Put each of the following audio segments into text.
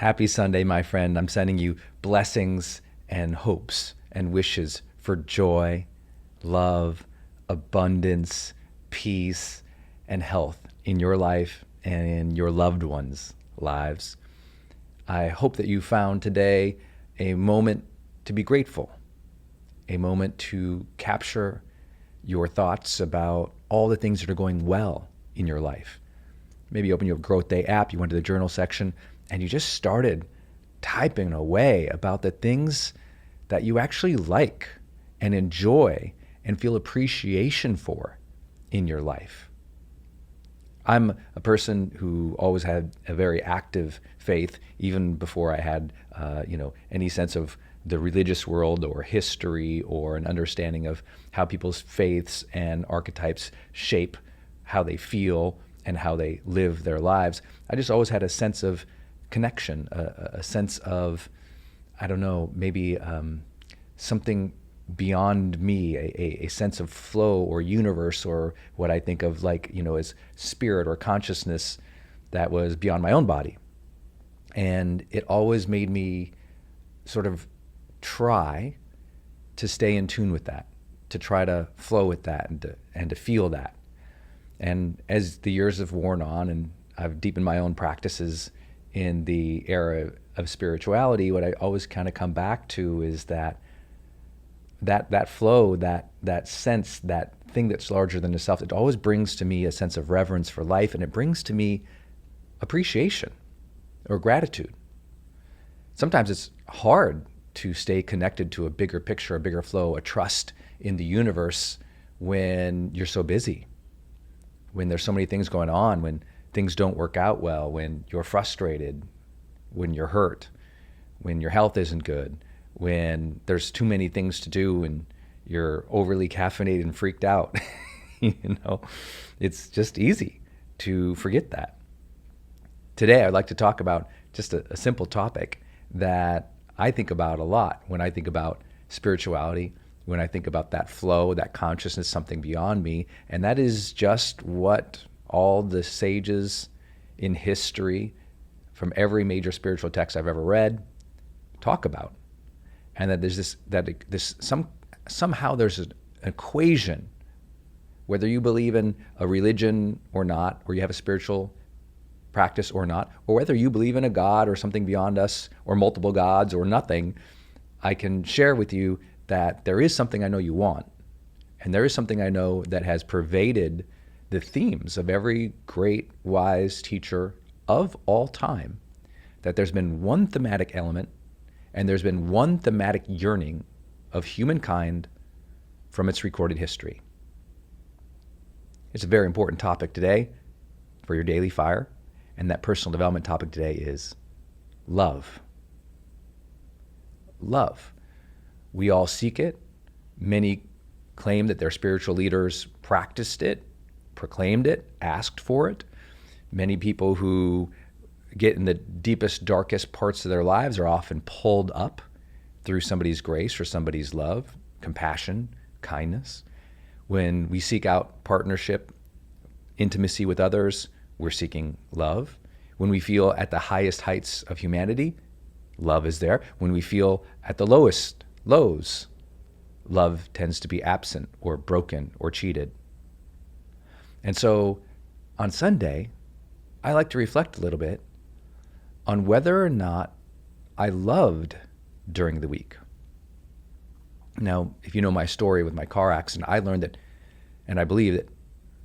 Happy Sunday, my friend. I'm sending you blessings and hopes and wishes for joy, love, abundance, peace, and health in your life and in your loved ones' lives. I hope that you found today a moment to be grateful, a moment to capture your thoughts about all the things that are going well in your life. Maybe you open your GrowthDay app, you went to the journal section, and you just started typing away about the things that you actually like and enjoy and feel appreciation for in your life. I'm a person who always had a very active faith, even before I had, any sense of the religious world or history or an understanding of how people's faiths and archetypes shape how they feel and how they live their lives. I just always had a sense of connection, a sense of, maybe something beyond me, a sense of flow or universe, or what I think of as spirit or consciousness that was beyond my own body. And it always made me sort of try to stay in tune with that, to try to flow with that and to feel that. And as the years have worn on and I've deepened my own practices in the era of spirituality, what I always kind of come back to is that flow, that sense, that thing that's larger than the self. It always brings to me a sense of reverence for life, and it brings to me appreciation or gratitude. Sometimes it's hard to stay connected to a bigger picture, a bigger flow, a trust in the universe when you're so busy, when there's so many things going on, when things don't work out well, when you're frustrated, when you're hurt, when your health isn't good, when there's too many things to do and you're overly caffeinated and freaked out. It's just easy to forget that. Today, I'd like to talk about just a simple topic that I think about a lot when I think about spirituality, when I think about that flow, that consciousness, something beyond me. And that is just what all the sages in history from every major spiritual text I've ever read talk about. And that there's somehow there's an equation, whether you believe in a religion or not, or you have a spiritual practice or not, or whether you believe in a God or something beyond us, or multiple gods or nothing. I can share with you that there is something I know you want, and there is something I know that has pervaded the themes of every great wise teacher of all time, that there's been one thematic element and there's been one thematic yearning of humankind from its recorded history. It's a very important topic today for your daily fire, and that personal development topic today is love. Love. We all seek it. Many claim that their spiritual leaders practiced it, proclaimed it, asked for it. Many people who get in the deepest, darkest parts of their lives are often pulled up through somebody's grace or somebody's love, compassion, kindness. When we seek out partnership, intimacy with others, we're seeking love. When we feel at the highest heights of humanity, love is there. When we feel at the lowest lows, love tends to be absent or broken or cheated. And so on Sunday, I like to reflect a little bit on whether or not I loved during the week. Now, if you know my story with my car accident, I learned that, and I believe that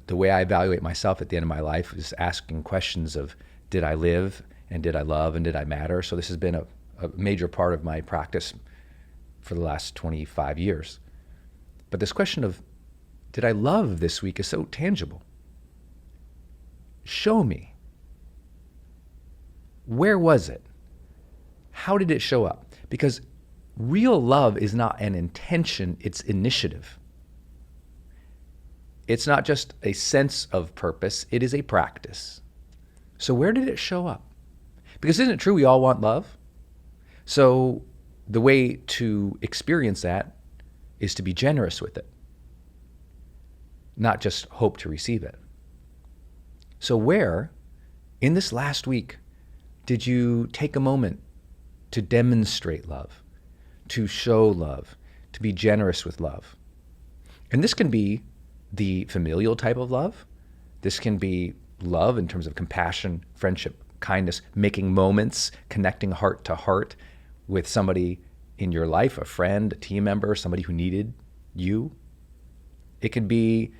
the way I evaluate myself at the end of my life is asking questions of, did I live, and did I love, and did I matter? So this has been a major part of my practice for the last 25 years. But this question of, did I love this week, is so tangible. Show me. Where was it? How did it show up? Because real love is not an intention, it's initiative. It's not just a sense of purpose, it is a practice. So where did it show up? Because isn't it true we all want love? So the way to experience that is to be generous with it, not just hope to receive it. So where, in this last week, Did you take a moment to demonstrate love, to show love, to be generous with love? And this can be the familial type of love. This can be love in terms of compassion, friendship, kindness, making moments, connecting heart to heart with somebody in your life, a friend, a team member, somebody who needed you. It could be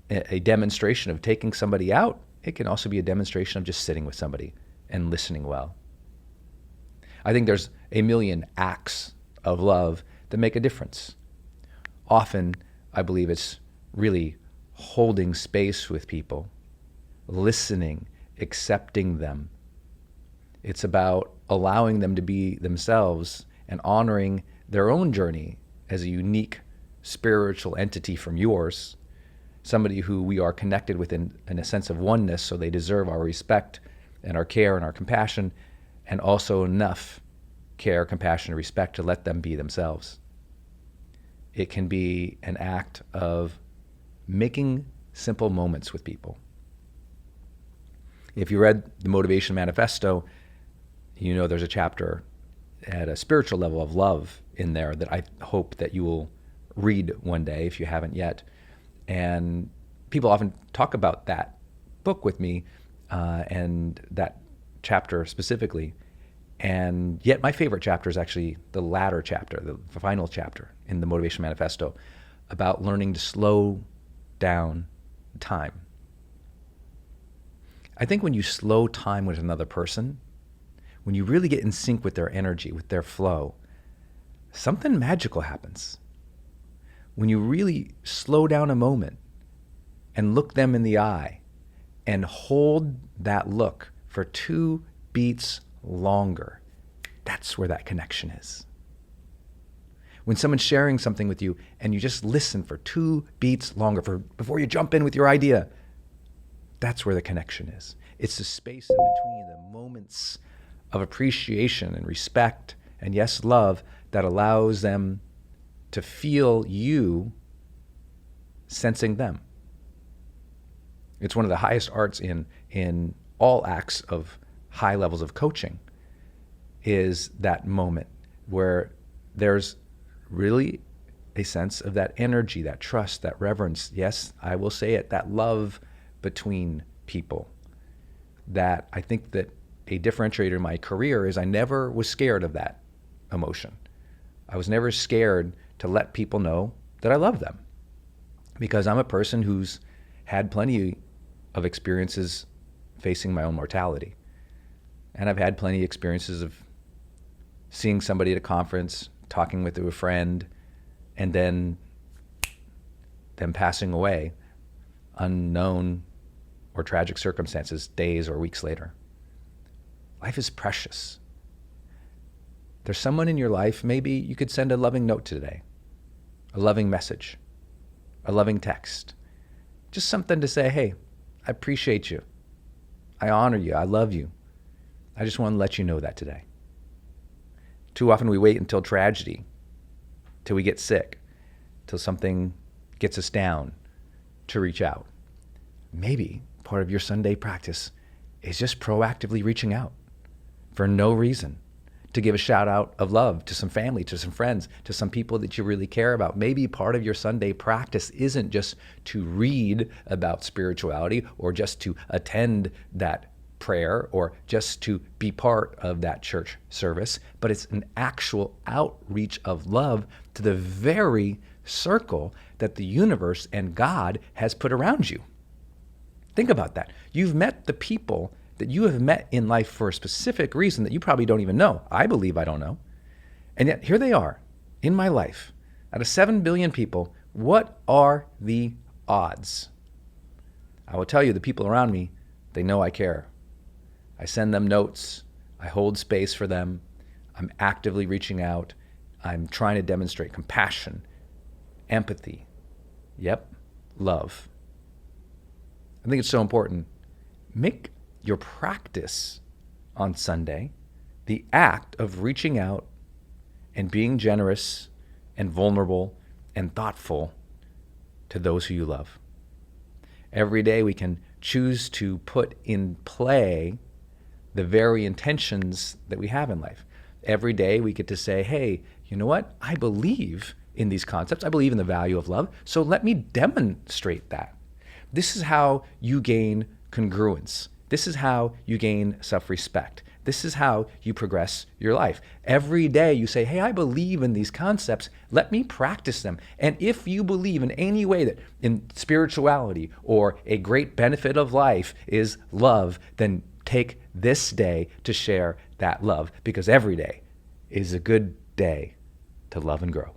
a demonstration of taking somebody out. It can also be a demonstration of just sitting with somebody and listening well. I think there's a million acts of love that make a difference. Often, I believe it's really holding space with people, listening, accepting them. It's about allowing them to be themselves and honoring their own journey as a unique spiritual entity from yours, somebody who we are connected with in a sense of oneness, so they deserve our respect and our care and our compassion, and also enough care, compassion, and respect to let them be themselves. It can be an act of making simple moments with people. If you read the Motivation Manifesto, you know there's a chapter at a spiritual level of love in there that I hope that you will read one day if you haven't yet. And people often talk about that book with me and that chapter specifically. And yet my favorite chapter is actually the latter chapter, the final chapter in the Motivation Manifesto, about learning to slow down time. I think when you slow time with another person, when you really get in sync with their energy, with their flow, something magical happens. When you really slow down a moment and look them in the eye and hold that look for 2 beats longer, that's where that connection is. When someone's sharing something with you and you just listen for 2 beats longer before you jump in with your idea, that's where the connection is. It's the space in between, the moments of appreciation and respect and, yes, love that allows them to feel you sensing them. It's one of the highest arts in all acts of high levels of coaching, is that moment where there's really a sense of that energy, that trust, that reverence. Yes, I will say it, that love between people. That I think that a differentiator in my career is I never was scared of that emotion. I was never scared to let people know that I love them, because I'm a person who's had plenty of experiences facing my own mortality. And I've had plenty of experiences of seeing somebody at a conference, talking with a friend, and then them passing away, unknown or tragic circumstances, days or weeks later. Life is precious. There's someone in your life, maybe you could send a loving note today, a loving message, a loving text, just something to say, hey, I appreciate you. I honor you. I love you. I just want to let you know that today. Too often we wait until tragedy, till we get sick, till something gets us down to reach out. Maybe part of your Sunday practice is just proactively reaching out for no reason, to give a shout out of love to some family, to some friends, to some people that you really care about. Maybe part of your Sunday practice isn't just to read about spirituality or just to attend that prayer or just to be part of that church service, but it's an actual outreach of love to the very circle that the universe and God has put around you. Think about that. You've met the people that you have met in life for a specific reason that you probably don't even know. I believe I don't know. And yet here they are in my life. Out of 7 billion people, what are the odds? I will tell you, the people around me, they know I care. I send them notes. I hold space for them. I'm actively reaching out. I'm trying to demonstrate compassion, empathy. Yep, love. I think it's so important. Make your practice on Sunday the act of reaching out and being generous and vulnerable and thoughtful to those who you love. Every day we can choose to put in play the very intentions that we have in life. Every day we get to say, hey, you know what? I believe in these concepts. I believe in the value of love. So let me demonstrate that. This is how you gain congruence. This is how you gain self-respect. This is how you progress your life. Every day you say, hey, I believe in these concepts. Let me practice them. And if you believe in any way that in spirituality or a great benefit of life is love, then take this day to share that love, because every day is a good day to love and grow.